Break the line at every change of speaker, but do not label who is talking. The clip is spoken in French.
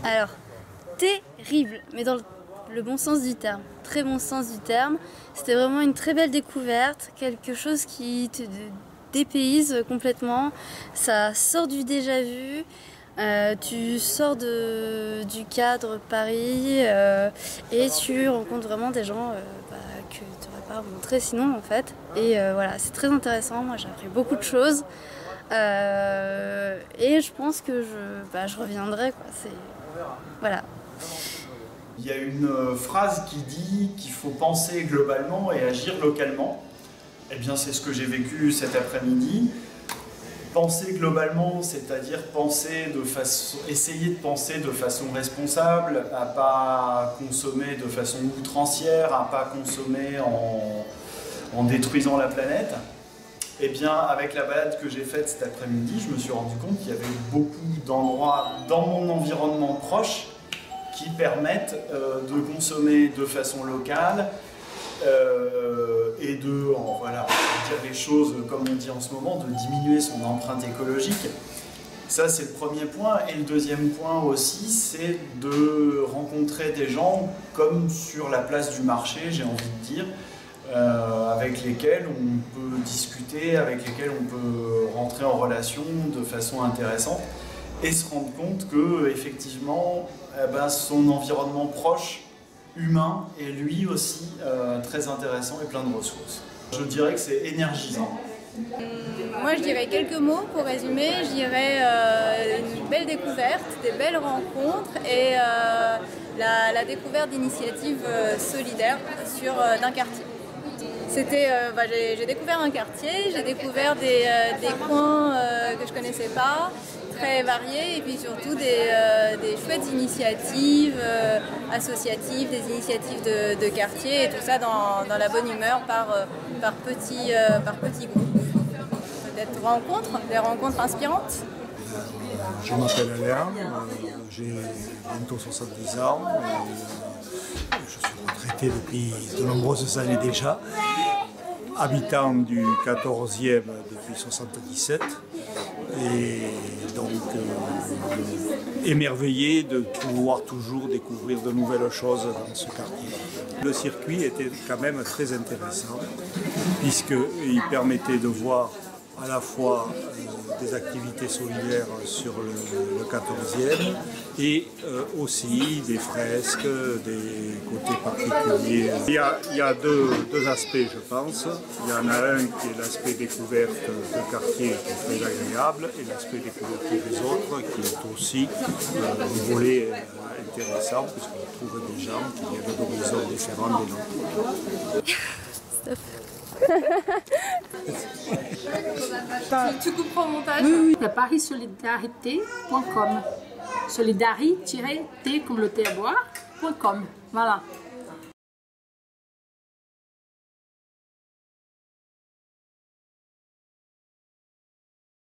Alors, terrible, mais dans le bon sens du terme, très bon sens du terme. C'était vraiment une très belle découverte, quelque chose qui te dépayse complètement. Ça sort du déjà vu, tu sors du cadre Paris et tu rencontres vraiment des gens que tu n'aurais pas rencontrés sinon en fait. Et voilà, c'est très intéressant, moi j'ai appris beaucoup de choses. Et je pense que je reviendrai, quoi. Voilà.
Il y a une phrase qui dit qu'il faut penser globalement et agir localement. Eh bien, c'est ce que j'ai vécu cet après-midi. Penser globalement, c'est-à-dire essayer de penser de façon responsable, à pas consommer de façon outrancière, à pas consommer en détruisant la planète. Eh bien, avec la balade que j'ai faite cet après-midi, je me suis rendu compte qu'il y avait beaucoup d'endroits dans mon environnement proche qui permettent de consommer de façon locale et voilà, dire les choses comme on dit en ce moment, de diminuer son empreinte écologique. Ça, c'est le premier point. Et le deuxième point aussi, c'est de rencontrer des gens comme sur la place du marché, j'ai envie de dire, avec lesquels on peut discuter, avec lesquels on peut rentrer en relation de façon intéressante et se rendre compte que effectivement son environnement proche, humain, est lui aussi très intéressant et plein de ressources. Je dirais que c'est énergisant.
Moi je dirais quelques mots pour résumer, je dirais une belle découverte, des belles rencontres et la découverte d'initiatives solidaires d'un quartier. J'ai découvert un quartier, j'ai découvert des coins que je ne connaissais pas, très variés, et puis surtout des chouettes initiatives associatives, des initiatives de quartier, et tout ça dans la bonne humeur par petits groupes. Peut-être des rencontres inspirantes.
Je m'appelle Alain, j'ai bientôt 70 ans, je suis retraité depuis de nombreuses années déjà, habitant du 14e depuis 1977, et donc émerveillé de pouvoir toujours découvrir de nouvelles choses dans ce quartier. Le circuit était quand même très intéressant puisqu'il permettait de voir à la fois des activités solidaires sur le 14e et aussi des fresques, des côtés particuliers. Il y a deux aspects, je pense. Il y en a un qui est l'aspect découverte de quartier qui est très agréable et l'aspect découverte des autres qui est aussi un volet intéressant puisqu'on trouve des gens qui viennent d'horizons différents des nôtres.
Stop.
Tu couperas au montage.
Oui. parisolidarité.com. Solidari-t comme le thé à boire.com. Voilà.